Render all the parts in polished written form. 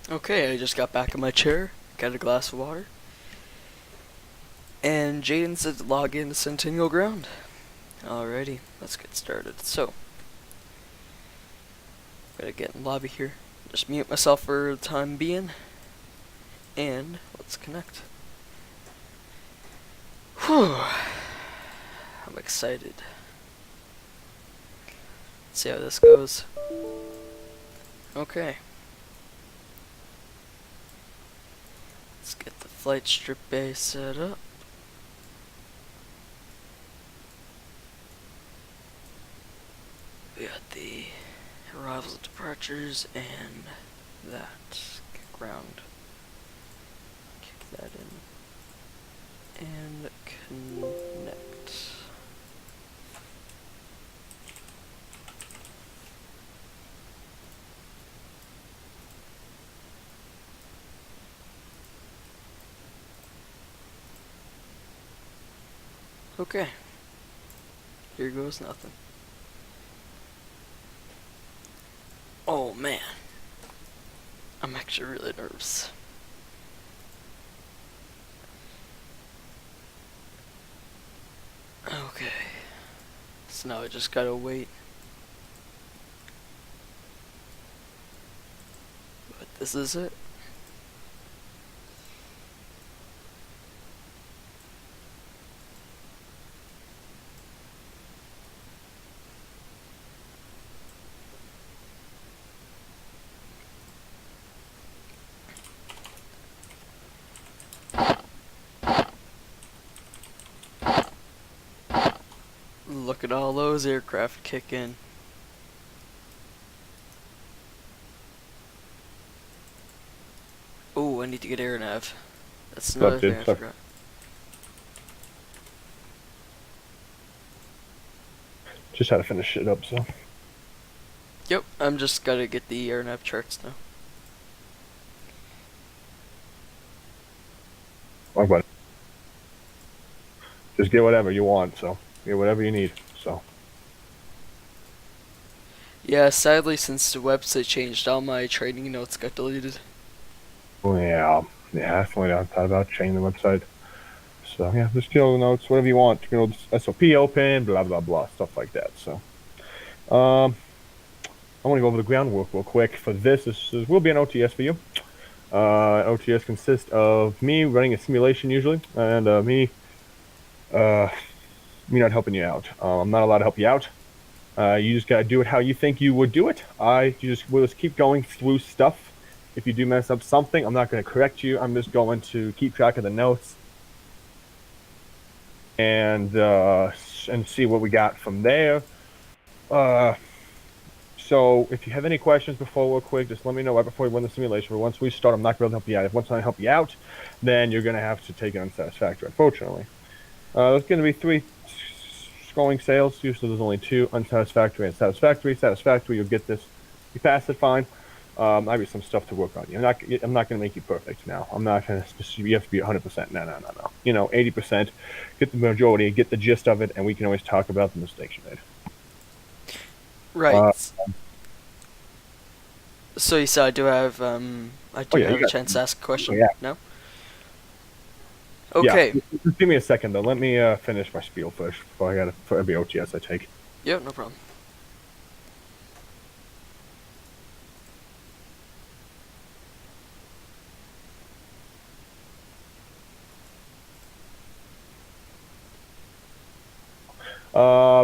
Okay, I just got back in my chair, got a glass of water, and Jaden said to log in to Centennial Ground. Alrighty, let's get started. So, gotta get in the lobby here. Just mute myself for the time being, and let's connect. Whew, I'm excited. Let's see how this goes. Okay. Let's get the flight strip bay set up. We got the arrivals and departures and that. Ground. Kick that in. And connect. Okay. Here goes nothing. Oh man. I'm actually really nervous. Okay. So now I just gotta wait. But this is it. Look at all those aircraft kick in. Oh, I need to get air nav. That's another thing I forgot. Just had to finish it up, so. Yep, I'm just gotta get the air nav charts now. Oh, but just get whatever you want, so. Get whatever you need, so. Yeah, sadly, since the website changed, all my training notes got deleted. Oh, yeah. Yeah, that's only I thought about changing the website. So, yeah, just kill the notes, whatever you want. You know, SOP open, blah, blah, blah, stuff like that, so. I want to go over the groundwork real quick for this. This will be an OTS for you. OTS consists of me running a simulation usually, and me not helping you out. I'm not allowed to help you out. You just gotta do it how you think you would do it. We'll just keep going through stuff. If you do mess up something, I'm not going to correct you. I'm just going to keep track of the notes and see what we got from there. So if you have any questions before, real quick, just let me know right before we run the simulation. But once we start, I'm not going to help you out. If once I help you out, then you're going to have to take it unsatisfactory, unfortunately. There's going to be 3 scrolling sales. Usually there's only 2, unsatisfactory and satisfactory. Satisfactory, you'll get this. You pass it, fine. I'll have some stuff to work on. I'm not going to make you perfect now. I'm not going to. You have to be 100%. No. You know, 80%. Get the majority. Get the gist of it, and we can always talk about the mistakes you made. Right. So you said I do have have a chance to ask a question. Oh, yeah. No. Okay. Yeah. Just give me a second though. Let me finish my spiel first before I gotta for every OTS I take. Yep, no problem.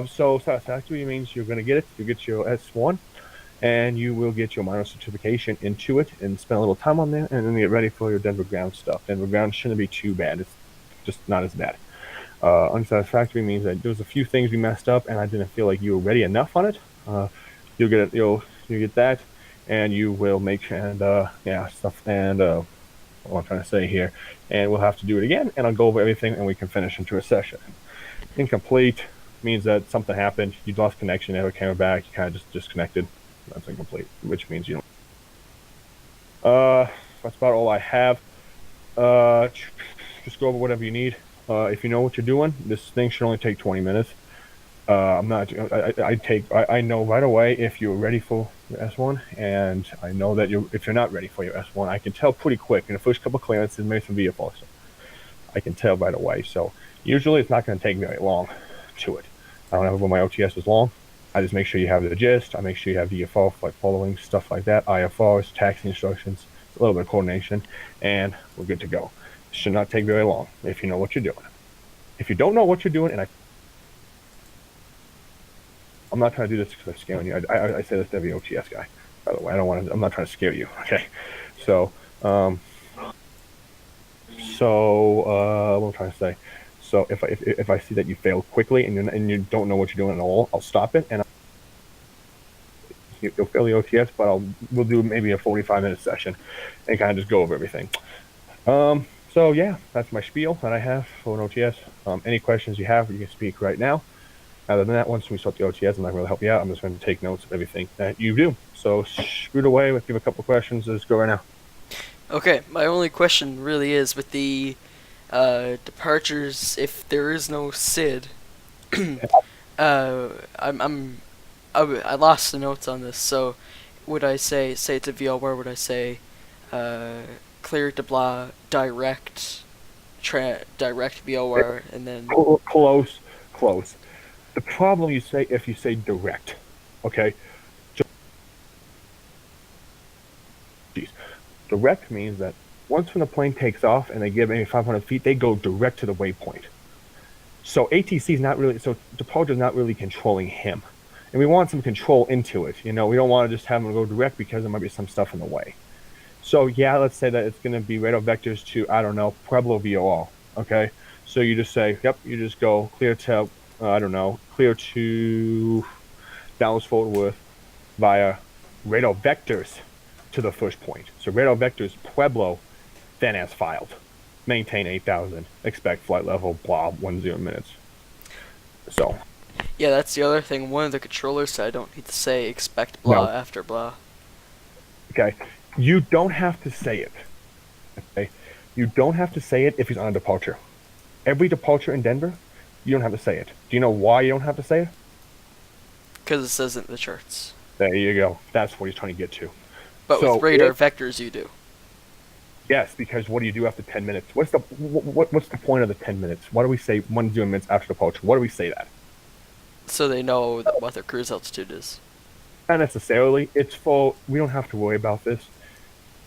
So satisfactory means you're going to get it. You get your S1, and you will get your minor certification into it, and spend a little time on there, and then get ready for your Denver ground stuff. Denver ground shouldn't be too bad. It's just not as bad. Unsatisfactory means that there's a few things we messed up, and I didn't feel like you were ready enough on it. You'll get it. You get that, and you will make stuff and what I'm trying to say here, and we'll have to do it again, and I'll go over everything, and we can finish into a session. Incomplete means that something happened, you lost connection, never came back, you kind of just disconnected. That's incomplete, which means you don't. That's about all I have. Just go over whatever you need. If you know what you're doing, this thing should only take 20 minutes. I'm not. I know right away if you're ready for your S1, and I know that if you're not ready for your S1, I can tell pretty quick in the first couple of clearances, maybe some VFOs. I can tell right away. So usually it's not going to take very long to it. I don't know when my OTS is long. I just make sure you have the gist. I make sure you have VFO, like following stuff like that, IFRs, taxi instructions, a little bit of coordination, and we're good to go. It should not take very long if you know what you're doing. If you don't know what you're doing, and I'm not trying to do this because I'm scaring you. I say this to every OTS guy. By the way, I'm not trying to scare you. Okay, so what I'm trying to say. So if I see that you failed quickly and you don't know what you're doing at all, I'll stop it and you'll fail the OTS, but we'll do maybe a 45-minute session and kind of just go over everything. So yeah, that's my spiel that I have for an OTS. Any questions you have, you can speak right now. Other than that, once we start the OTS, I'm not going to help you out. I'm just going to take notes of everything that you do. So shoot away. If you have a couple questions, let's go right now. Okay, my only question really is with the departures. If there is no SID, I lost the notes on this. So, would I say it to VL? Would I say clear to blah direct direct VOR and then Close. The problem if you say direct, okay? Direct means that once when the plane takes off and they get maybe 500 feet, they go direct to the waypoint. So ATC is not really, so departure is not really controlling him. And we want some control into it. We don't want to just have him go direct because there might be some stuff in the way. So yeah, let's say that it's going to be radar vectors to, I don't know, Pueblo VOR, okay? So you just say, yep, you just go clear to, clear to Dallas Fort Worth via radar vectors to the first point. So radar vectors Pueblo, then as filed. Maintain 8,000. Expect flight level, blah, 10 minutes. So. Yeah, that's the other thing. One of the controllers said I don't need to say expect blah No. after blah. Okay. You don't have to say it. Okay. You don't have to say it if he's on a departure. Every departure in Denver, you don't have to say it. Do you know why you don't have to say it? Because it says it in the charts. There you go. That's what he's trying to get to. But with radar vectors, you do. Yes, because what do you do after 10 minutes? What's the point of the 10 minutes? Why do we say 1 0 minutes after departure? Why do we say that? So they know what their cruise altitude is. Not necessarily. It's we don't have to worry about this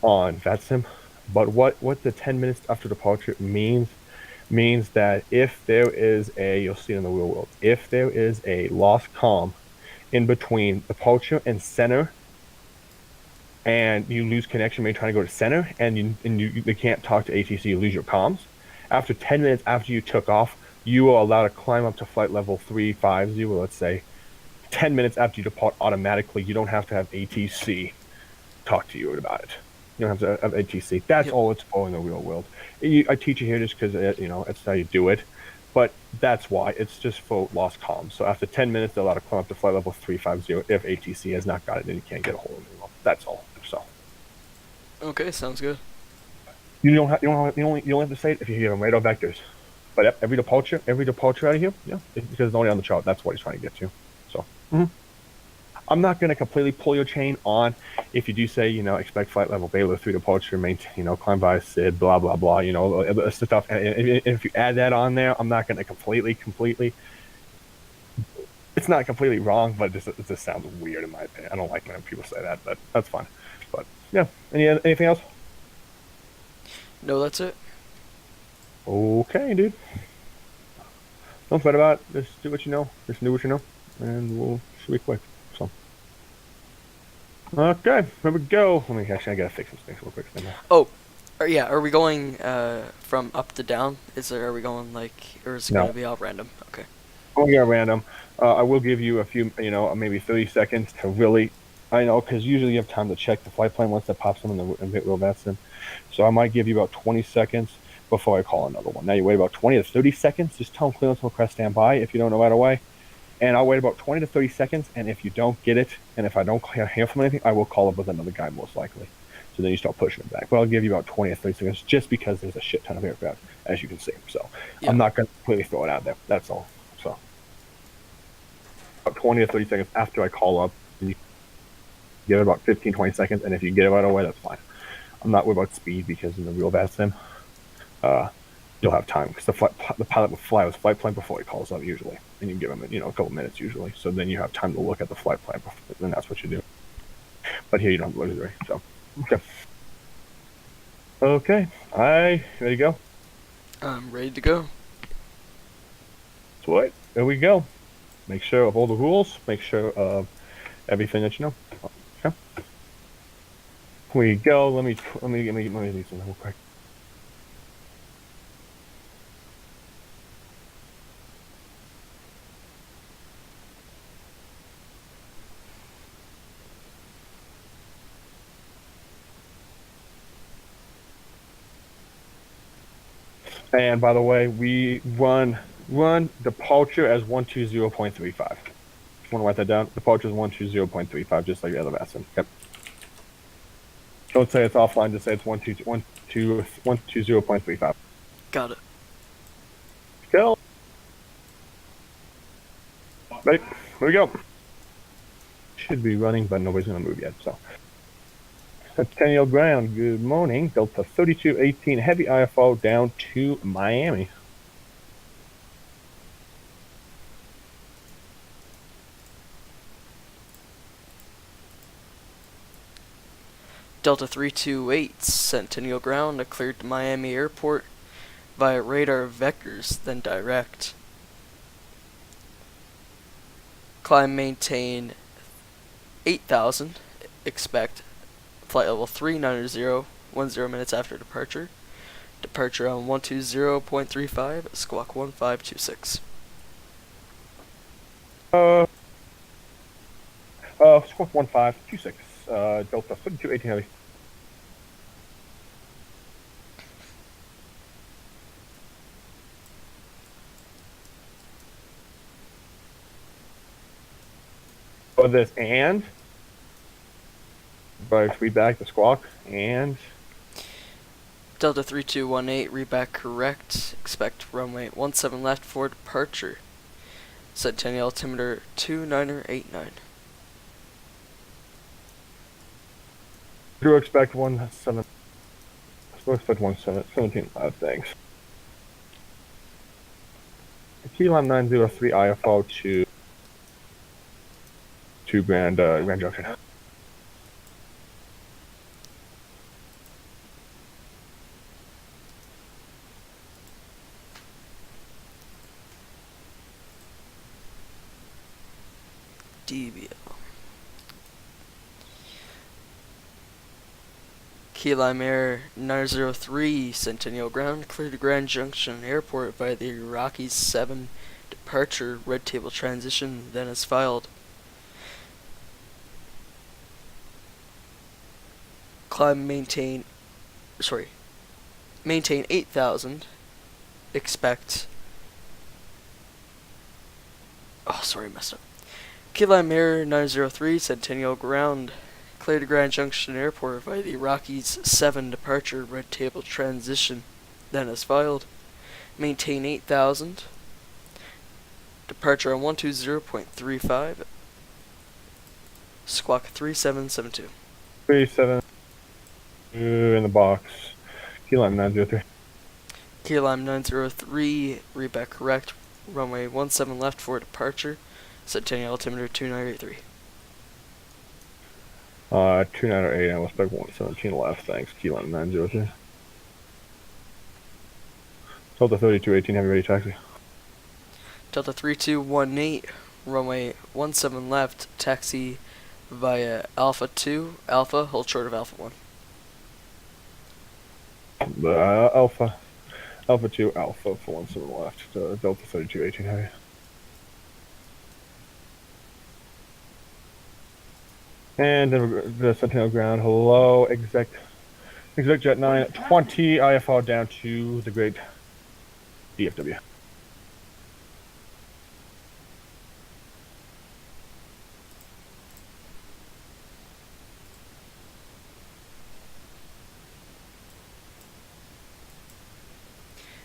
on VATSIM. But what the 10 minutes after departure means that if there is you'll see it in the real world, if there is a lost comm in between departure and center, and you lose connection when you're trying to go to center, and you can't talk to ATC, you lose your comms. After 10 minutes after you took off, you are allowed to climb up to flight level 350, let's say. 10 minutes after you depart automatically, you don't have to have ATC talk to you about it. You don't have to have ATC. That's all it's for in the real world. I teach you here just because, it's how you do it. But that's why. It's just for lost comms. So after 10 minutes, they're allowed to climb up to flight level 350. If ATC has not got it, then you can't get a hold of it anymore. That's all. So. Okay, sounds good. You only have to say it if you have radar vectors. But every departure out of here, yeah, because it's only on the chart. That's what he's trying to get to. So. I'm not going to completely pull your chain on if you do say, expect flight level Baylor 3 departure, maintain, climb by SID, blah, blah, blah, stuff. And if you add that on there, I'm not going to completely, it's not completely wrong, but it just sounds weird in my opinion. I don't like when people say that, but that's fine. But yeah, anything else? No, that's it. Okay, dude. Don't fret about it. Just do what you know. Just do what you know. And should be quick. So. Okay, here we go. I gotta fix some things real quick. Oh, are we going from up to down? Are we going or is it going to be all random? Okay. Oh yeah, random. I will give you a few, maybe 30 seconds to really, because usually you have time to check the flight plan once that pops them in the real VATSIM. So I might give you about 20 seconds before I call another one. Now you wait about 20 to 30 seconds. Just tell them clearance request standby if you don't know right away. And I'll wait about 20 to 30 seconds, and if you don't get it, and if I don't hear from anything, I will call up with another guy most likely. So then you start pushing it back. But I'll give you about 20 to 30 seconds just because there's a shit ton of aircraft, as you can see. So yeah. I'm not going to completely throw it out there. That's all. So. about 20 to 30 seconds after I call up. And you give it about 15, 20 seconds, and if you get it right away, that's fine. I'm not worried about speed because in the real VATSIM, you'll have time because the pilot will fly his flight plan before he calls up usually, and you give him a couple minutes usually. So then you have time to look at the flight plan, and that's what you do. But here you don't have luxury. So okay, I ready to go. I'm ready to go. Sweet, there we go. Make sure of all the rules. Make sure of everything that you know. Okay. Here we go. Let me do something real quick. And by the way, we run departure as 120.35. Want to write that down? Departure is 120.35, just like the other VATSIM. Yep. Don't say it's offline. Just say it's 120.35. Got it. Go. Right. Here we go. Should be running, but nobody's gonna move yet. So. Centennial Ground, good morning. Delta 3218 heavy IFO down to Miami. Delta 328 Centennial Ground, cleared to Miami Airport via radar vectors, then direct. Climb maintain 8,000, expect flight level 3900, 10 minutes after departure. Departure on 120.35, squawk 1526. Squawk 1526, Delta 3218 heavy. For this and read back the squawk and Delta 3218, read back correct. Expect runway 17 left for departure. Centennial altimeter 2989. do expect 17. Still expect 17 thanks. Key line 903 IFO to Grand Junction. DBL. Key Lime Air 903 Centennial Ground, cleared to Grand Junction Airport via the Rockies 7 departure, red table transition, then as filed. Climb maintain 8,000, expect, messed up. Key Lime Air 903 Centennial Ground, cleared to Grand Junction Airport via the Rockies 7 departure, red table transition, then as filed. Maintain 8,000. Departure on 120.35. Squawk 3772. 37 in the box. Key line 903. Key Lime 903, read back correct. Runway 17 left for departure. Centennial altimeter 2983. 2908, I will expect 117 left, thanks. Key line 903. Delta 3218, heavy ready taxi. Delta 3218, runway 17 left, taxi via Alpha 2, Alpha, hold short of Alpha 1. Alpha 2, Alpha for 17 left. Delta 3218, heavy. And then the Centennial Ground, hello, exec jet 920, IFR down to the great DFW.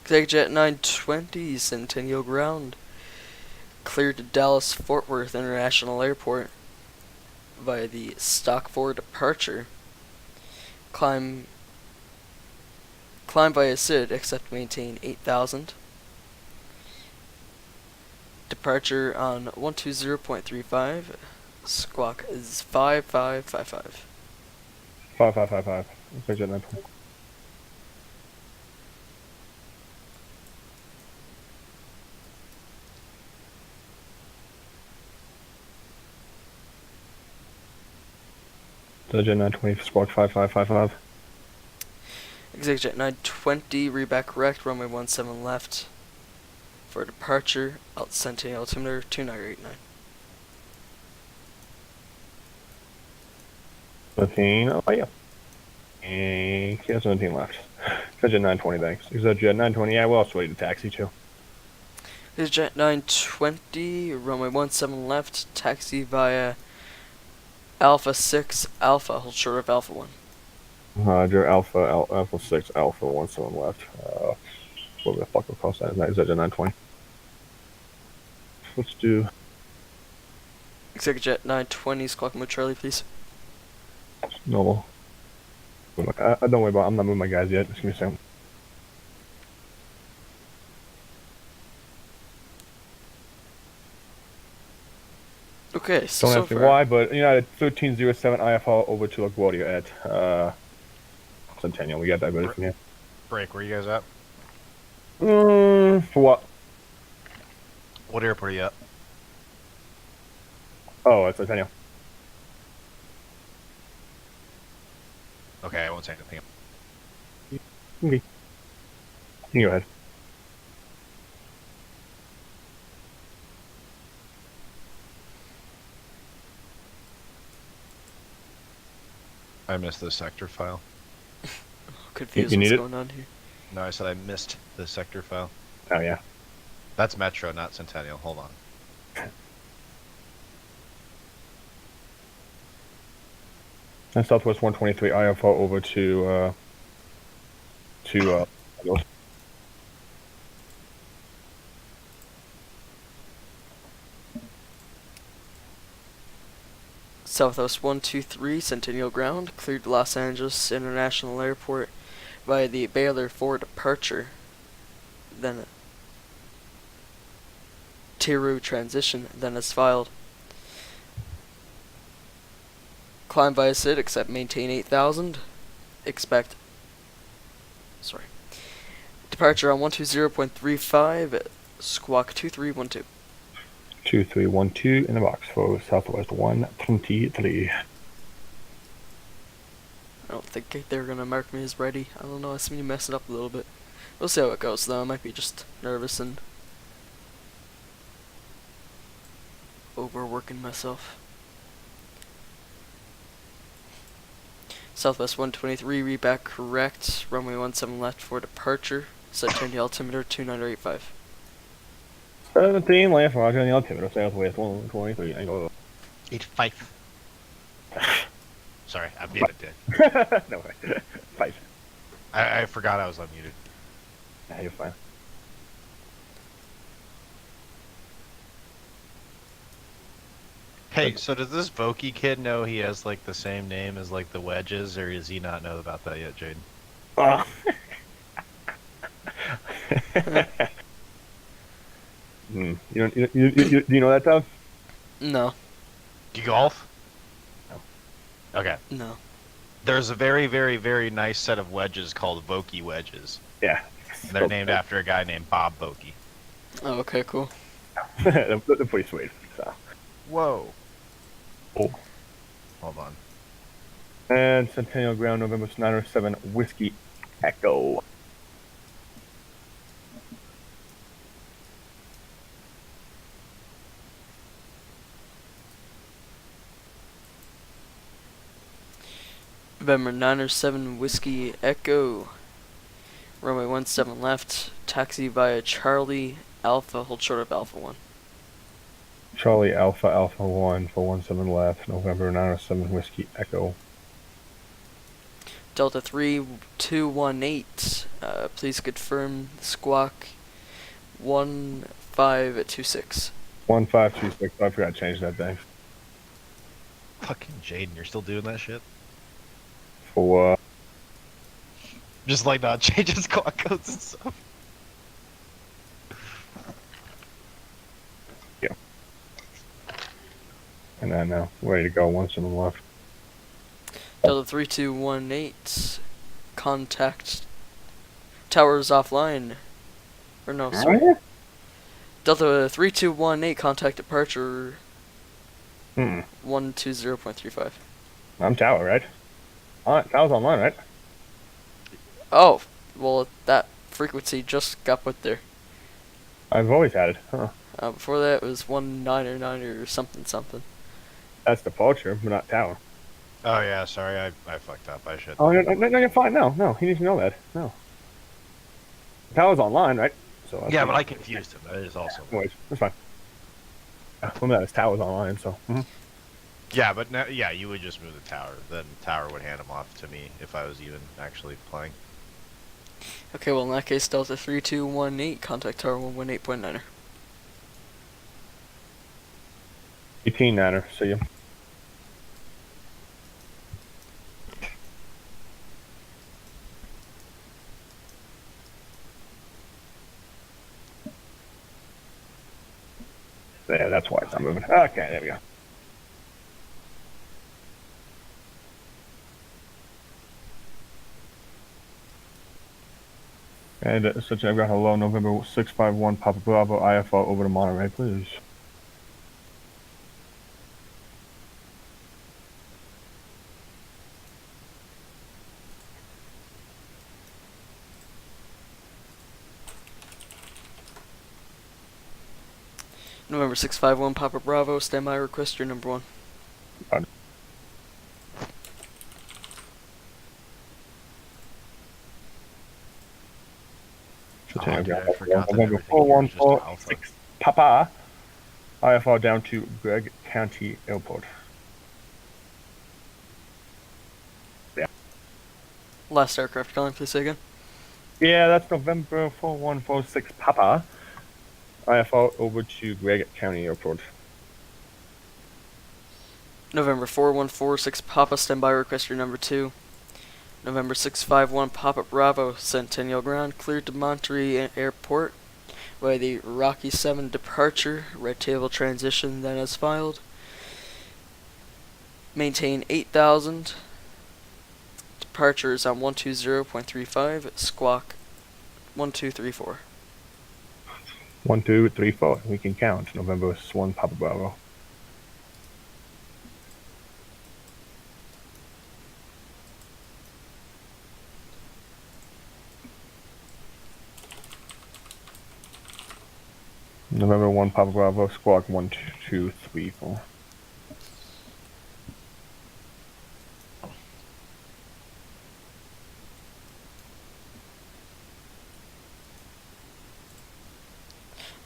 Exec Jet 920, Centennial Ground, cleared to Dallas Fort Worth International Airport via the stock 4 departure. Climb via SID, except maintain 8,000. Departure on 120.35. Squawk is 5555. 5555. Expect jet 920. Jet 920, squawk 5555. ExecJet 920, reback correct, runway 17 left. For departure, Centennial altimeter 2989. 17, oh yeah. And 17 left. Jet 920, thanks. Jet 920, yeah, we're also ready to taxi too. ExecJet 920, runway 17 left, taxi via Alpha 6 Alpha, hold short of Alpha 1. Roger, Alpha 6, Alpha 17 left. What the fuck will cost that? Is that Jet 920? Let's do ExecJet 920, squawk mode Charlie, please. normal. Don't worry about it, I'm not moving my guys yet. Just give me a second. Okay, so Don't so ask me far, why, but United 1307 IFR over to LaGuardia at Centennial. We got that ready from here. Break, where you guys at? For what? What airport are you at? Oh, it's Centennial. Okay, I won't say anything. Okay. You can go ahead. I missed the sector file. confused You what's need it? going on here. No, I said I missed the sector file. Oh, yeah. That's Metro, not Centennial. Hold on. And Southwest 123 IFR over to Southwest 123, Centennial ground, cleared Los Angeles International Airport via the Baylor 4 departure. Then Tiru transition, then as filed. Climb via SID, except maintain 8,000. Expect. Sorry. Departure on 120.35, squawk 2312. 2312 in the box for Southwest 123. I don't think they're gonna mark me as ready. I don't know, I seem to mess it up a little bit. We'll see how it goes though. I might be just nervous and overworking myself. Southwest 123, reback correct. Runway 17 left for departure. Set turn the altimeter 2985. 17 left, roger, on the altimeter, Southwest 123. I go. 85. Sorry, I muted it. No way. 5. I forgot I was unmuted. Yeah, you're fine. Hey, so does this Vokey kid know he has like the same name as like the Wedges, or does he not know about that yet, Jaden? Do you know that, Tom? No. Do you golf? No. Okay. No. There's a very, very, very nice set of wedges called Vokey wedges. Yeah. And they're named after a guy named Bob Vokey. Oh, okay, cool. They're pretty sweet. So. Whoa. Oh. Hold on. And Centennial Ground, November 907, Whiskey Echo. November 907 Whiskey Echo. Runway 17 left. Taxi via Charlie Alpha, hold short of Alpha 1. Charlie Alpha Alpha 1 for 17 left, November 907, Whiskey Echo. Delta 3218. Please confirm squawk 1526. 1526. I forgot to change that thing. Fucking Jaden, you're still doing that shit? For Just like not changing squad codes and stuff. and then ready to go. Once in the left. Delta 3218, contact towers offline. Or no, sorry. Delta 3218, contact departure 120.35. I'm tower, right? Tower's online, right? Oh, well, that frequency just got put there. I've always had it. Huh. Before that, it was 1999 or something something. That's departure, but not tower. Oh yeah, sorry, I fucked up. I should. Oh, no, you're fine. No, he needs to know that. No. Tower's online, right? So Yeah, but I confused him. That is also. Anyways, that's fine. Remember that his tower's online, so. Yeah, but now, yeah, you would just move the tower. Then tower would hand him off to me if I was even actually playing. Okay, well, in that case, Delta 3218, contact tower 118.9er. 18 nanner, see you. There, that's why it's not moving. Okay, there we go. And such I've got hello, November 651 Papa Bravo IFO over to Monterey, please. November 651 Papa Bravo, standby, request your number 1. Oh, dude, I forgot that November everything here is just alpha. 4146 Papa IFO down to Gregg County Airport. Yeah. Last aircraft calling, please say again. Yeah, that's November 4146 Papa IFO over to Gregg County Airport. November 4146 Papa, standby, request your number 2. November 651 Papa Bravo, Centennial Ground, cleared to Monterey Airport by the Rocky 7 departure, red table transition then as filed. Maintain 8,000. Departure is on 120.35, squawk 1234. 1, 2, 3, 4. We can count. November 1 Papa Bravo. November 1 Papa Bravo, squawk 1, 2, 3, 4.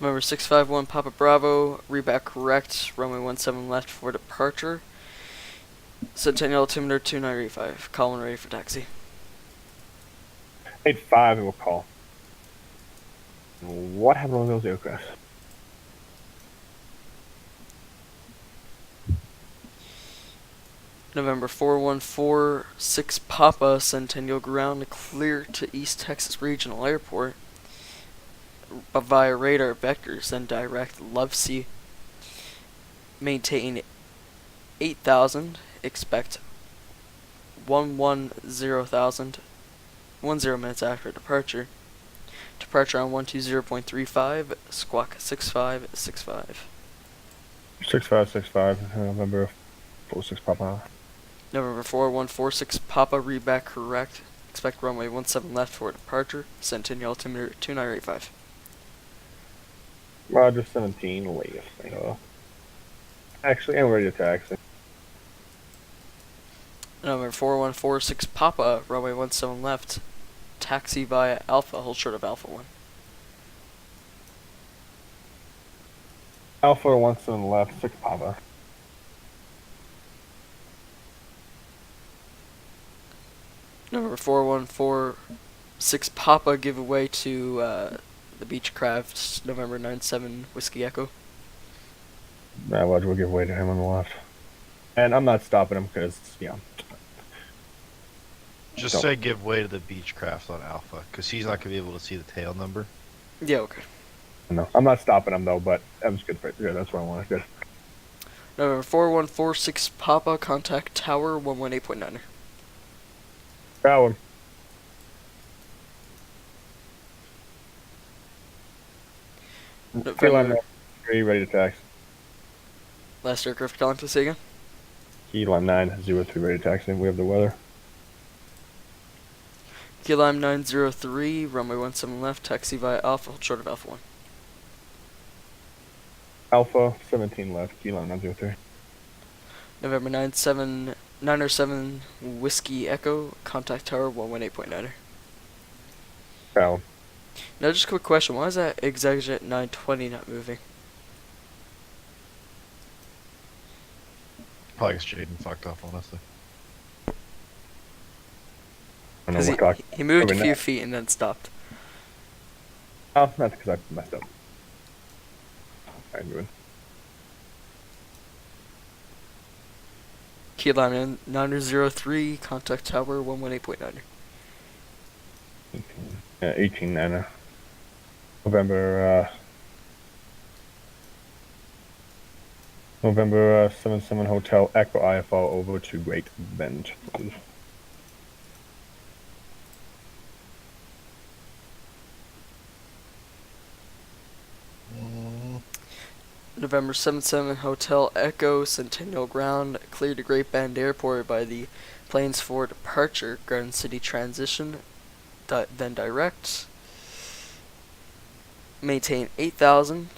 November 651 Papa Bravo, reback correct, runway 17 left for departure. Centennial altimeter 2985, call when ready for taxi. 85 will call. What happened on those aircraft? November 4146 Papa, Centennial Ground, clear to East Texas Regional Airport via radar vectors and direct Lovesey. Maintain 8,000, expect 110,000, 10 minutes after departure. Departure on 120.35, squawk 6565. 6565, November 46 Papa. November 4146 Papa, reback correct. Expect runway 17 left for departure. Centennial altimeter 2985. Roger 17, wait a second. Actually, I'm ready to taxi. November 4146 Papa, runway 17 left. Taxi via Alpha, hold short of Alpha 1. Alpha 17 left, 6 Papa. November 4146 Papa, give away to the Beechcraft, November 97 Whiskey Echo. Roger will give way to him on the left. And I'm not stopping him because, Just Don't. say give way to the Beechcraft on Alpha, because he's not going to be able to see the tail number. Yeah, okay. No, I'm not stopping him though, but that was good. Yeah, that's what I wanted. Good. November 4146 Papa, contact Tower 118.9er. Power. November, 3 ready to tax. last aircraft calling to say again. Key line 903 ready to taxi. We have the weather. Key Lime 903, runway 17 left, taxi via Alpha, hold short of Alpha 1. Alpha 17 left. Key line 903. November 907 Whiskey Echo, contact Tower 118.9er. Power. Now just a quick question, why is that Executive 920 not moving? Probably because Jaden fucked up, honestly. I know Because we're talking. he moved a Probably few not. feet and then stopped. Oh, that's because I messed up. I'm doing. Key Lime 903, contact Tower 118.9er. 18 9. November 77 Hotel Echo IFO over to Great Bend. November 77 Hotel Echo, Centennial Ground, cleared to Great Bend Airport by the planes for departure, Garden City transition, then direct. Maintain 8,000.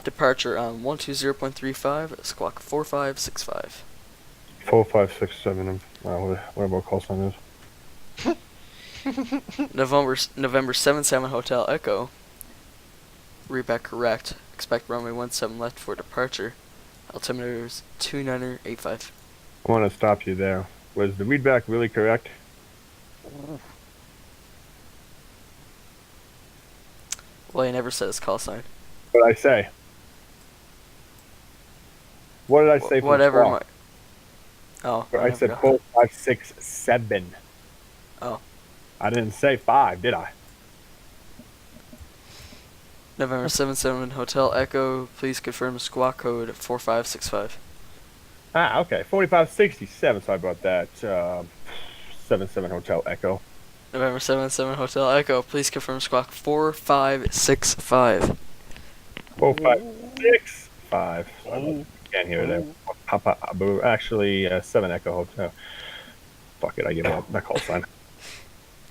Departure on 120.35, squawk 4565. 4567. What about call sign is? November 77 Hotel Echo. Read back correct. Expect runway 17 left for departure. Altimeter is 2985. I want to stop you there. Was the readback really correct? Well, he never said his call sign. What did I say? What did I say for Whatever. the squawk? Oh, I said forgot. 4567. Oh. I didn't say 5, did I? November 77 Hotel Echo. Please confirm squawk code 4565. Ah, okay. 4567. Sorry about that. 77 Hotel Echo. November 77 Hotel Echo. Please confirm squawk 4565. 4565. Can't hear that. Papa Abu. Actually, 7 Echo Hotel. Fuck it, I give up. That call sign.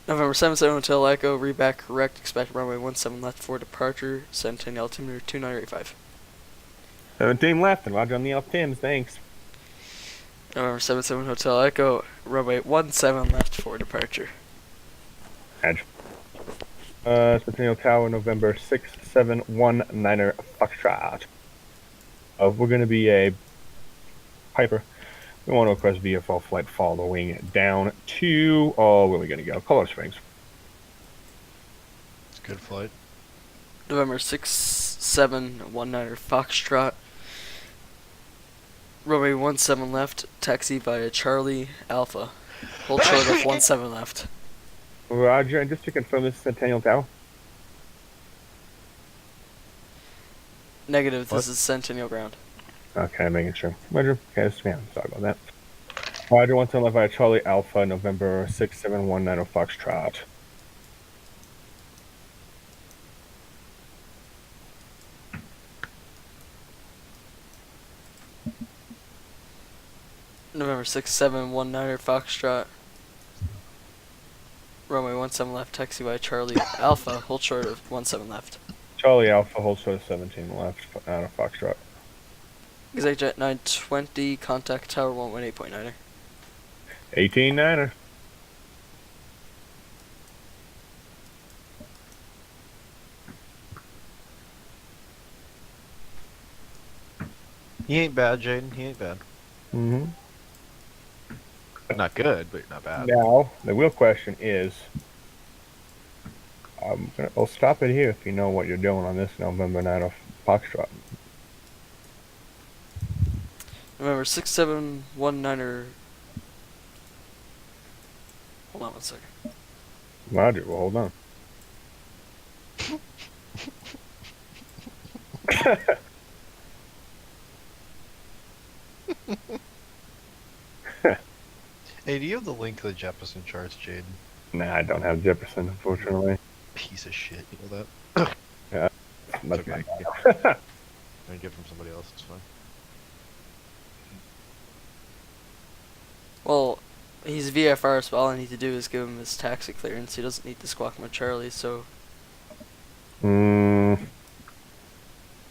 November 77 Hotel Echo. Read back correct. Expect runway 17 left for departure. Centennial altimeter 2985. 17 left, and Roger on the Altims. Thanks. November 77 Hotel Echo. Runway 17 left for departure. Edge. Centennial Tower, November 6719er Foxtrot. We're going to be a Piper. We want to request VFL flight following down to, where are we going to go? Colorado Springs. It's a good flight. November 6719er Foxtrot. Runway 17 left. Taxi via Charlie Alpha. Hold short of 17 left. Roger, and just to confirm, this is Centennial Tower. Negative, What? this is Centennial Ground. Okay, making sure. Roger, okay, sorry about that. Roger, 17 left via Charlie Alpha, November 6719 Foxtrot. November 6719er Foxtrot. Runway 17 left, taxi by Charlie Alpha, hold short of 17 left. Charlie Alpha, hold short of 17 left, out of Foxtrot. ExecJet 920, contact Tower 118.9er. 18-9er. He ain't bad, Jaden. He ain't bad. Mm-hmm. Not good, but not bad. Now, the real question is, I'll stop it here if you know what you're doing on this November 9 of Foxtrot. Remember 6719er. Hold on 1 second. Roger, well, hold on. Hey, do you have the link to the Jefferson charts, Jaden? Nah, I don't have Jefferson, unfortunately. Piece of shit, you know that? Yeah, It's that's okay. my I bad. can get from somebody else. It's fine. Well, he's VFR, so all I need to do is give him his taxi clearance. He doesn't need to squawk my Charlie, so...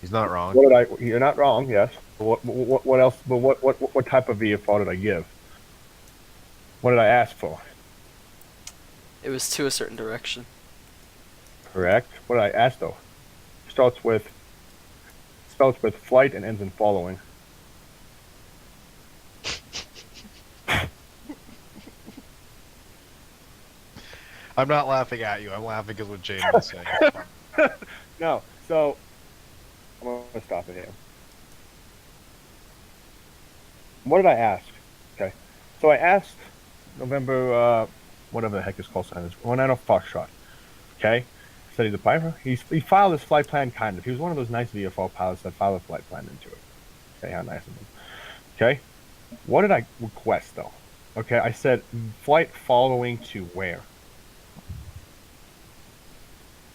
He's not wrong. What did I? You're not wrong. Yes. What else? But what type of VFR did I give? What did I ask for? It was to a certain direction. Correct. What did I ask though? Starts with flight and ends in following. I'm not laughing at you. I'm laughing because what Jaden was saying. No. So I'm gonna stop it here. What did I ask? Okay. So I asked November, whatever the heck his call sign is, 190 Foxtrot. Okay. Said he's a pilot. He filed his flight plan kind of. He was one of those nice VFO pilots that filed a flight plan into it. Okay, how nice of him. Okay. What did I request though? Okay, I said flight following to where?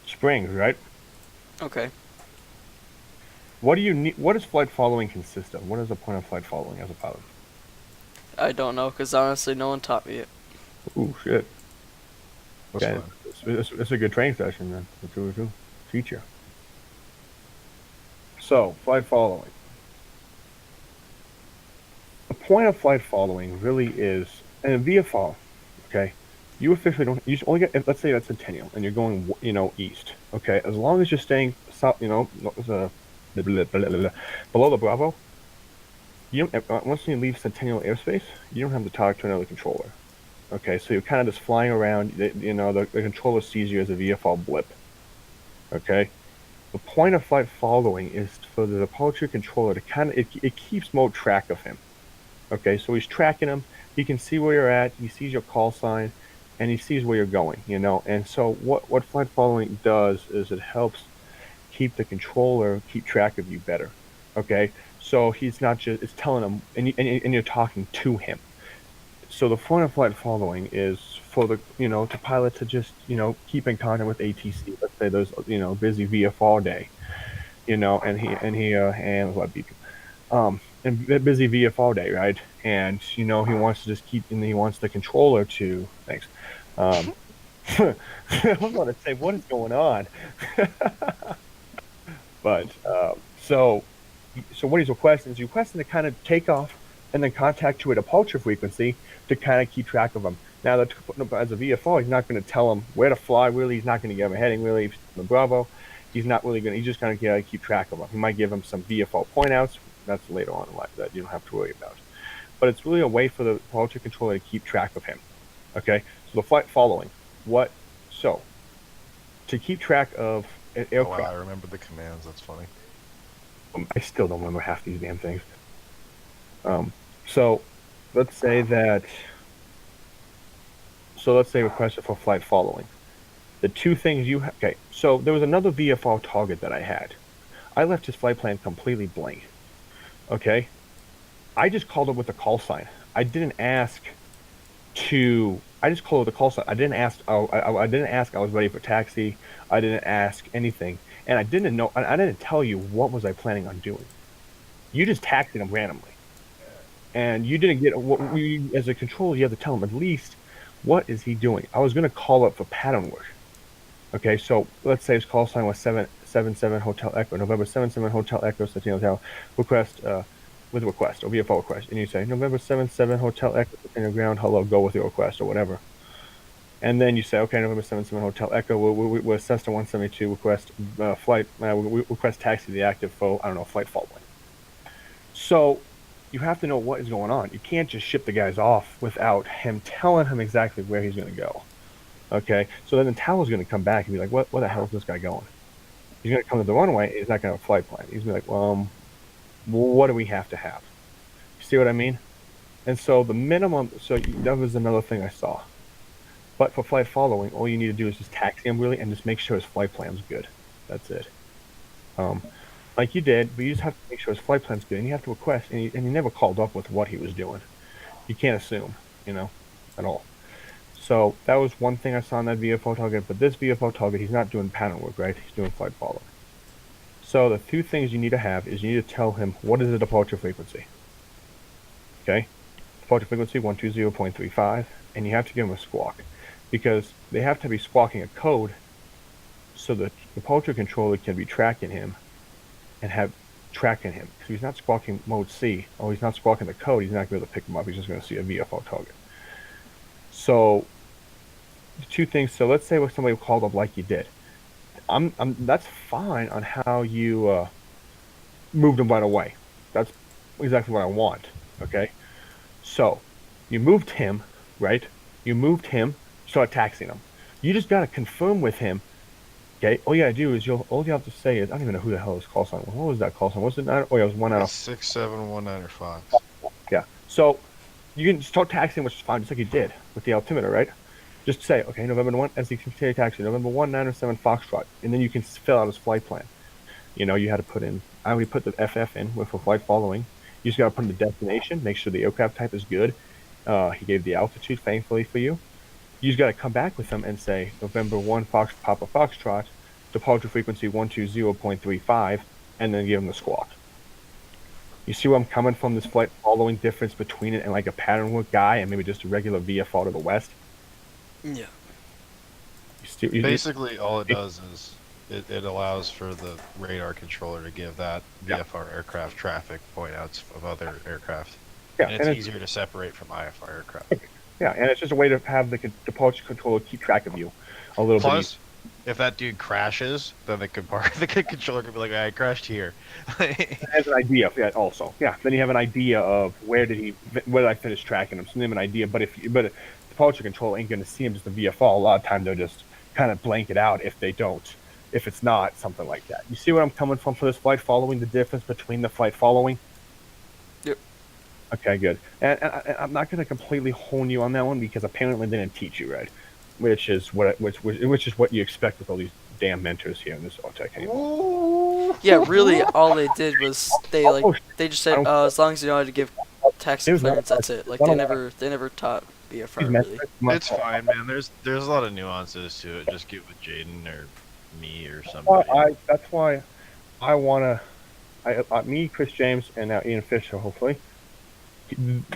Springs, right? Okay. What do you need? What does flight following consist of? What is the point of flight following as a pilot? I don't know, because honestly, no one taught me it. Ooh, shit. That's Okay, fine. it's a good training session then. What you do? Teacher. So, flight following. The point of flight following really is, and in VFR, okay, you officially don't. You only get. Let's say that's Centennial, and you're going, east. Okay, as long as you're staying south, below the Bravo. You don't, once you leave Centennial airspace, you don't have to talk to another controller. Okay, so you're kind of just flying around. The controller sees you as a VFR blip. Okay, the point of flight following is for the departure controller to kind of it keeps more track of him. Okay, so he's tracking him. He can see where you're at. He sees your call sign, and he sees where you're going. And so what flight following does is it helps keep the controller keep track of you better. Okay, so he's not just it's telling him, and you're talking to him. So the point of flight following is for the to pilot to just keep in contact with ATC. Let's say there's busy VFR day, and what beep, and busy VFR day, right? And he wants to just keep, and he wants the controller to thanks. I was going to say what is going on, but so what he's requesting to kind of take off and then contact to a departure frequency to kind of keep track of him. Now, as a VFO, he's not going to tell him where to fly, really. He's not going to give him a heading, really. The Bravo, he's not really going to, he's just going to keep track of him. He might give him some VFO point outs. That's later on in life that you don't have to worry about. But it's really a way for the departure controller to keep track of him. Okay? So the flight following. So, to keep track of an aircraft. Oh, wow, I remember the commands. That's funny. I still don't remember half these damn things. So let's say requested for flight following. The two things okay, so there was another VFR target that I had. I left his flight plan completely blank. Okay? I just called it with the call sign. I didn't ask I just called it with the call sign. I didn't ask I was ready for taxi. I didn't ask anything. And I didn't tell you what was I planning on doing. You just taxied him randomly. And you didn't get as a controller, you have to tell him at least what is he doing. I was going to call up for pattern work. Okay, so let's say his call sign was 777 Hotel Echo, November 77 Hotel Echo, Centennial Tower, request or VFO request, and you say November 77 Hotel Echo, Centennial Ground, hello, go with your request or whatever. And then you say, okay, November 77 Hotel Echo, we're Cessna 172 request flight, we request taxi to the active flight following. So you have to know what is going on. You can't just ship the guys off without him telling him exactly where he's going to go. Okay, so then the tower's going to come back and be like, what the hell is this guy going? He's going to come to the runway. He's not going to have a flight plan. He's going to be like, what do we have to have? You see what I mean? And so the minimum, that was another thing I saw. But for flight following, all you need to do is just taxi him really and just make sure his flight plan's good. That's it. Like you did, but you just have to make sure his flight plan's good, and you have to request, and he never called up with what he was doing. You can't assume, at all. So that was one thing I saw in that VFO target, but this VFO target, he's not doing pattern work, right? He's doing flight following. So the two things you need to have is you need to tell him what is the departure frequency. Okay? Departure frequency 120.35, and you have to give him a squawk, because they have to be squawking a code so the departure controller can be tracking him and tracking him. If he's not squawking mode C, or he's not squawking the code, he's not going to be able to pick him up. He's just going to see a VFO target. So the two things. So let's say somebody called up like you did. That's fine on how you moved him right away. That's exactly what I want. Okay. So you moved him, right? You moved him. Start taxiing him. You just got to confirm with him. Okay, all you gotta do is all you have to say is, I don't even know who the hell this call sign was. What was that call sign? Was it 9? Oh yeah, it was 1 out of 6719 or Fox. Yeah. So you can start taxing, which is fine, just like you did with the altimeter, right? Just say, okay, November 1, SD taxi, November 1, 907 Foxtrot, and then you can fill out his flight plan. You had to put in, I already put the FF in with a flight following. You just gotta put in the destination, make sure the aircraft type is good. He gave the altitude, thankfully for you. You just got to come back with them and say November 1 Fox Papa Foxtrot, departure frequency 120.35, and then give them the squawk. You see where I'm coming from? This flight following difference between it and like a pattern work guy and maybe just a regular VFR to the west. Yeah. Basically, all it does is it allows for the radar controller to give that VFR aircraft traffic pointouts of other aircraft. Yeah, and it's easier to separate from IFR aircraft. Yeah, and it's just a way to have the departure controller keep track of you a little bit. Plus, if that dude crashes, then the controller could be like, I crashed here. Has an idea, yeah, also. Yeah, then you have an idea of where did I finish tracking him, so they have an idea. But the departure control ain't going to see him just the VFR. A lot of times they'll just kind of blank it out if it's not something like that. You see where I'm coming from for this flight following, the difference between the flight following? Yep. Okay, good. And I'm not going to completely hone you on that one because apparently they didn't teach you right, which is what you expect with all these damn mentors here in this OTEC anymore. Yeah, really, all they did was they just said as long as you know how to give taxi clearance, that's it. Like they never taught VFR really. It's fine, man. There's a lot of nuances to it. Just get with Jaden or me or somebody. That's why I wanna, me, Chris James, and now Ian Fisher, hopefully.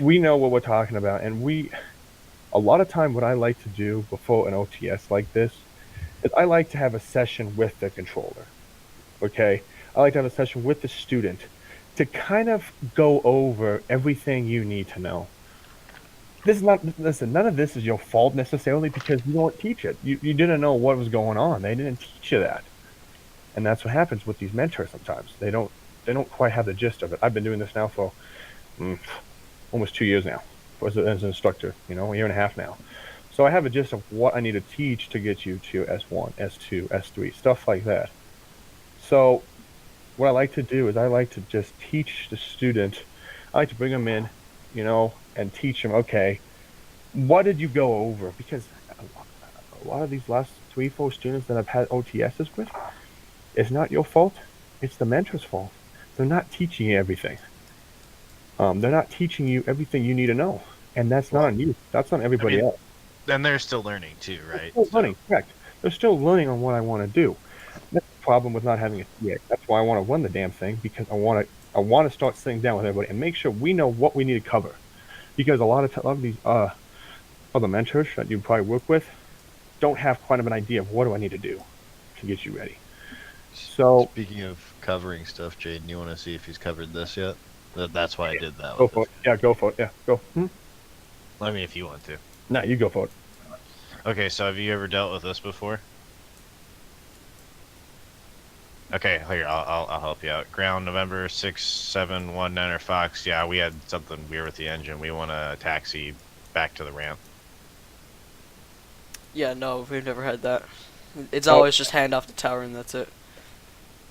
We know what we're talking about, and a lot of time what I like to do before an OTS like this is I like to have a session with the controller. Okay, I like to have a session with the student to kind of go over everything you need to know. Listen, none of this is your fault necessarily because you don't teach it. You didn't know what was going on. They didn't teach you that, and that's what happens with these mentors sometimes. They don't quite have the gist of it. I've been doing this now for almost 2 years now as an instructor, a year and a half now. So I have a gist of what I need to teach to get you to S1, S2, S3, stuff like that. So what I like to do is I like to just teach the student. I like to bring them in, and teach them, okay, what did you go over? Because a lot of these last 3-4 students that I've had OTSs with, it's not your fault. It's the mentor's fault. They're not teaching you everything. They're not teaching you everything you need to know, and that's not on you. That's on everybody else. Then they're still learning too, right? They're still learning, correct. They're still learning on what I want to do. That's the problem with not having a TA. That's why I want to run the damn thing, because I want to start sitting down with everybody and make sure we know what we need to cover. Because a lot of these other mentors that you probably work with don't have quite of an idea of what do I need to do to get you ready. So speaking of covering stuff, Jaden, you want to see if he's covered this yet? That's why I did that. Go for it. Yeah, go for it. Yeah, go. I mean, if you want to. No, you go for it. Okay, so have you ever dealt with this before? Okay, here, I'll help you out. Ground November 6719 or Fox. Yeah, we had something weird with the engine. We want to taxi back to the ramp. Yeah, no, we've never had that. It's Oh, always just hand off the tower and that's it.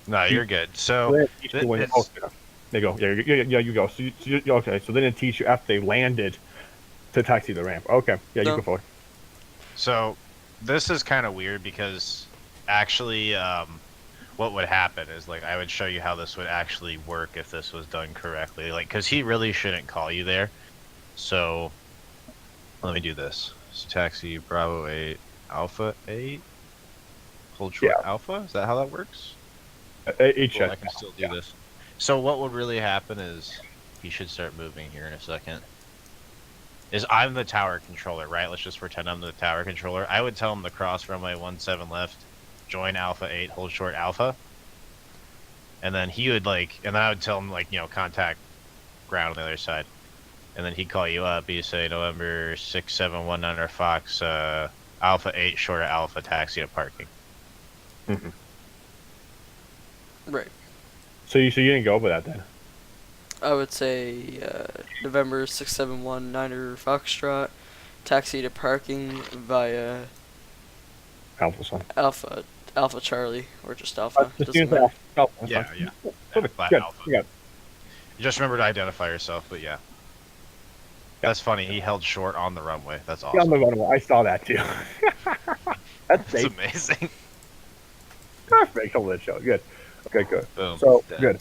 No, you're good. So they didn't teach you when, it's yeah. There you go. Yeah, you go. Okay, so they didn't teach you after they landed to taxi the ramp. Okay, yeah, you No. go forward. so this is kind of weird because actually, what would happen is like I would show you how this would actually work if this was done correctly. Like, because he really shouldn't call you there. So let me do this. So taxi Bravo 8 Alpha 8. Hold short Yeah. Alpha. Is that how that works? Each Cool, shut I can still do yeah. this. So what would really happen is he should start moving here in a second. Is I'm the tower controller, right? Let's just pretend I'm the tower controller. I would tell him to cross runway 17 left, join Alpha 8, hold short Alpha. And then he would and then I would tell him contact ground on the other side. And then he'd call you up. He'd say November 6719 or Fox, Alpha 8 short of Alpha taxi to parking. Mm-hmm. Right. So you didn't go over that then? I would say November 671 Niner Foxtrot, taxi to parking via Alpha son. Alpha Charlie, or just Alpha. Just Doesn't use matter. Alpha. Yeah. Perfect. By Good. Alpha. You got it. Just remember to identify yourself, but yeah. That's funny. He held short on the runway. That's awesome. Yeah, on the runway. I saw that too. That's That's safe. amazing. Perfect. Hold that show. Good. Okay, good. Boom. So Dead. good.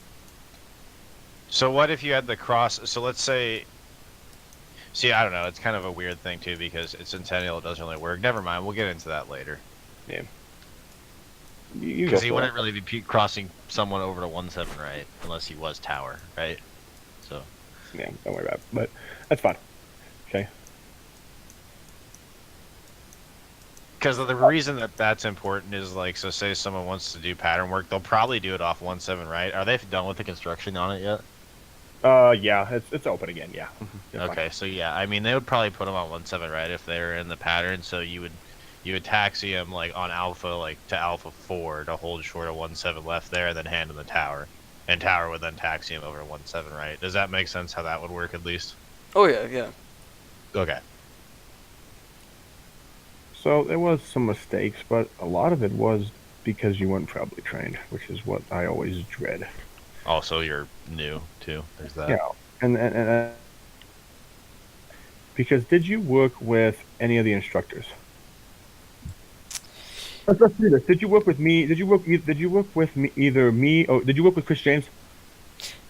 So what if you had the cross? So let's say. See, I don't know. It's kind of a weird thing too because it's Centennial. It doesn't really work. Never mind. We'll get into that later. Yeah. Because he wouldn't really be crossing someone over to 17, right? Unless he was tower, right? So. Yeah, don't worry about it. But that's fine. Okay. Because the reason that that's important is so say someone wants to do pattern work, they'll probably do it off 17, right? Are they done with the construction on it yet? Yeah, it's open again. Yeah. You're fine. Okay, so yeah, I mean they would probably put them on 17, right? If they're in the pattern, so you would taxi them on Alpha to Alpha 4 to hold short of 17 left there, and then hand them the tower, and tower would then taxi him over to 17, right? Does that make sense? How that would work at least? Oh yeah, yeah. Okay. So there was some mistakes, but a lot of it was because you weren't properly trained, which is what I always dread. Also, you're new too. There's that. Yeah, and because did you work with any of the instructors? Let's do this. Did you work with me? Did you work with me? Either me or did you work with Chris James?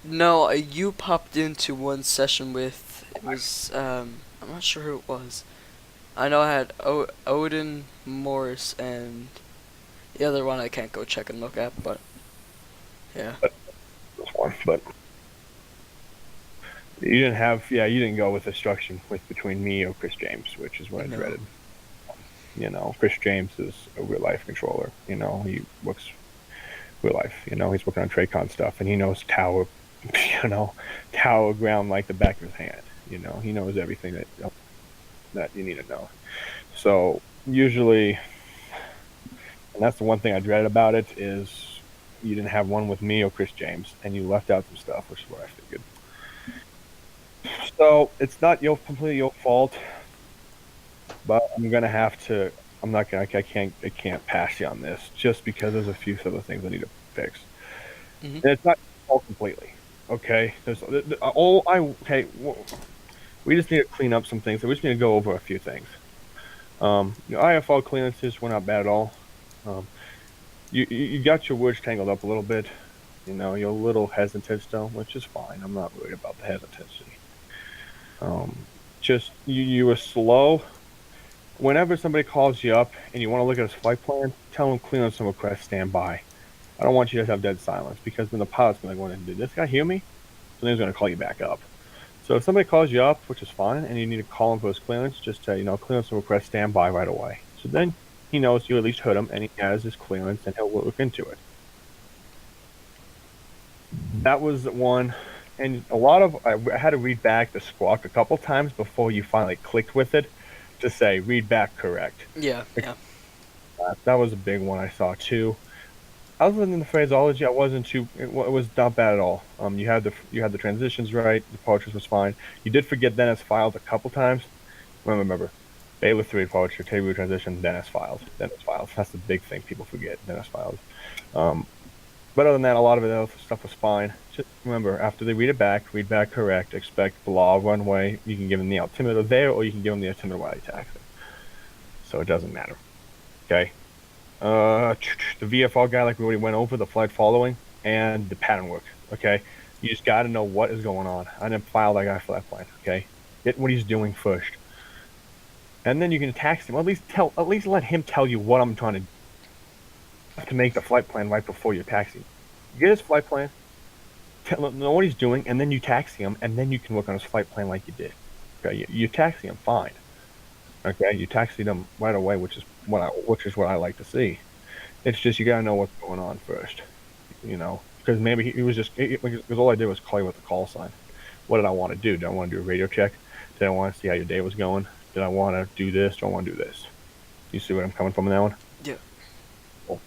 No, you popped into one session with it was I'm not sure who it was. I know I had Odin, Morris, and the other one I can't go check and look at, but yeah. This one, but you didn't have. Yeah, you didn't go with instruction with between me or Chris James, which is what I No. dreaded. Chris James is a real life controller. He works real life. He's working on Traycon stuff, and he knows tower, tower ground like the back of his hand. He knows everything that you need to know. So usually, and that's the one thing I dreaded about it is you didn't have one with me or Chris James, and you left out some stuff, which is what I figured. So it's not completely your fault, but I'm gonna have to. I'm not gonna. I can't pass you on this just because there's a few other things I need to fix. Mhm. And it's not your fault completely. Okay. We just need to clean up some things. So we just need to go over a few things. Your IFL clearances were not bad at all. You got your words tangled up a little bit. You're a little hesitant still, which is fine. I'm not worried about the hesitancy. Just you were slow. Whenever somebody calls you up and you want to look at his flight plan, tell them clean on some requests, stand by. I don't want you to have dead silence because then the pilot's going to go, did this guy hear me? So then he's going to call you back up. So if somebody calls you up, which is fine, and you need to call him for his clearance, just clean on some requests, stand by right away. So then he knows you at least heard him and he has his clearance and he'll look into it. That was one. And I had to read back the squawk a couple times before you finally clicked with it to say, read back correct. Yeah, yeah. That was a big one I saw too. Other than the phraseology, it was not bad at all. You had the transitions right, the departures was fine. You did forget Dennis files a couple times. Remember, Beta 3 departure, table transition, then S files. That's the big thing people forget. Then S files. But other than that, a lot of it else stuff was fine. Just remember, after they read back correct, expect blah runway. You can give them the altimeter there, or you can give them the altimeter while you taxi. So it doesn't matter. Okay. The VFR guy, like we already went over, the flight following and the pattern work. Okay. You just got to know what is going on. I didn't file that guy flight plan. Okay. Get what he's doing first, and then you can tax him. At least let him tell you what I'm trying to make the flight plan right before you taxi. Get his flight plan, tell him know what he's doing, and then you taxi him, and then you can work on his flight plan like you did. Okay, you taxi him fine. Okay, you taxied him right away, which is what I like to see. It's just you gotta know what's going on first, because maybe he was just because all I did was call you with the call sign. What did I want to do? Did I want to do a radio check? Did I want to see how your day was going? Did I want to do this? Do I want to do this? You see where I'm coming from in that one? Yeah. Cool.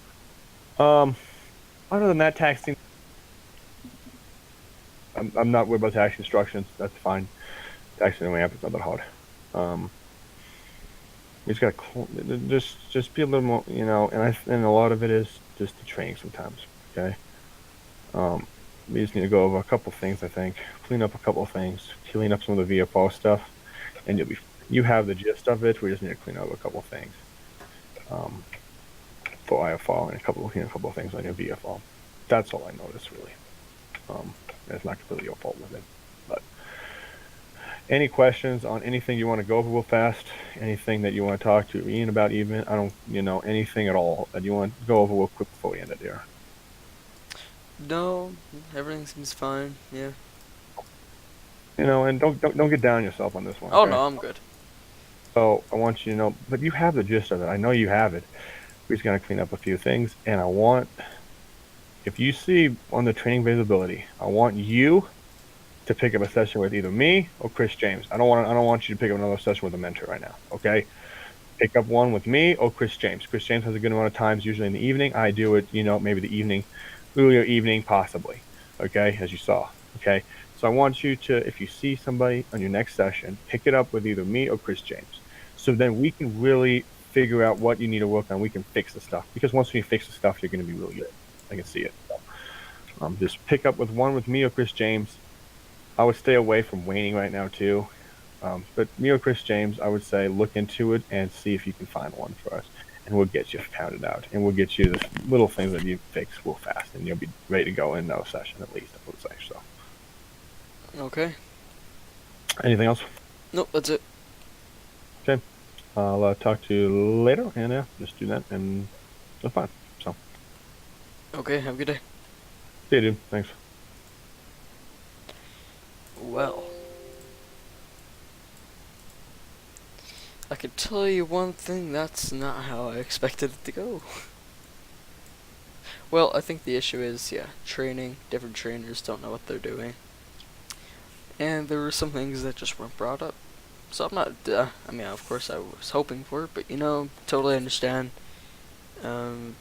Other than that, taxing, I'm not worried about taxi instructions. That's fine. Taxing the ramp is not that hard. You just gotta just be a little more, and a lot of it is just the training sometimes. Okay. We just need to go over a couple things. I think clean up a couple things, clean up some of the VFR stuff, and you have the gist of it. We just need to clean up a couple things. For IFR and a couple of things on your VFR. That's all I noticed really. It's not completely your fault with it. But any questions on anything you want to go over real fast? Anything that you want to talk to Ian about? Even I don't, anything at all that you want to go over real quick before we end it here. No, everything seems fine. Yeah. And don't get down on yourself on this one. Oh okay? no, I'm good. So I want you to know, but you have the gist of it. I know you have it. We're just gonna clean up a few things, and I want, if you see on the training visibility, I want you to pick up a session with either me or Chris James. I don't want you to pick up another session with a mentor right now. Okay, pick up one with me or Chris James. Chris James has a good amount of times, usually in the evening. I do it, maybe the evening, earlier evening possibly. Okay, as you saw. Okay, so I want you to, if you see somebody on your next session, pick it up with either me or Chris James. So then we can really figure out what you need to work on. We can fix the stuff, because once we fix the stuff, you're going to be really good. I can see it. So, just pick up with one with me or Chris James. I would stay away from waning right now too. But me or Chris James, I would say look into it and see if you can find one for us, and we'll get you pounded out, and we'll get you the little things that you fix real fast, and you'll be ready to go in another session at least. I would say so. Okay. Anything else? Nope, that's it. Okay. I'll talk to you later, and just do that, and that's fine. So. Okay, have a good day. See you, dude. Thanks. Well, I can tell you one thing, that's not how I expected it to go. Well, I think the issue is, training. Different trainers don't know what they're doing. And there were some things that just weren't brought up. So I'm not, of course I was hoping for it, but totally understand. I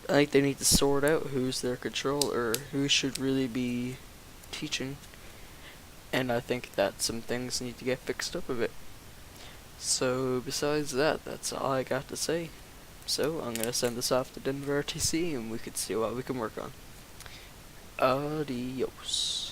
think they need to sort out who's their control, or who should really be teaching. And I think that some things need to get fixed up a bit. So besides that, that's all I got to say. So I'm going to send this off to DenARTCC, and we can see what we can work on. Adios.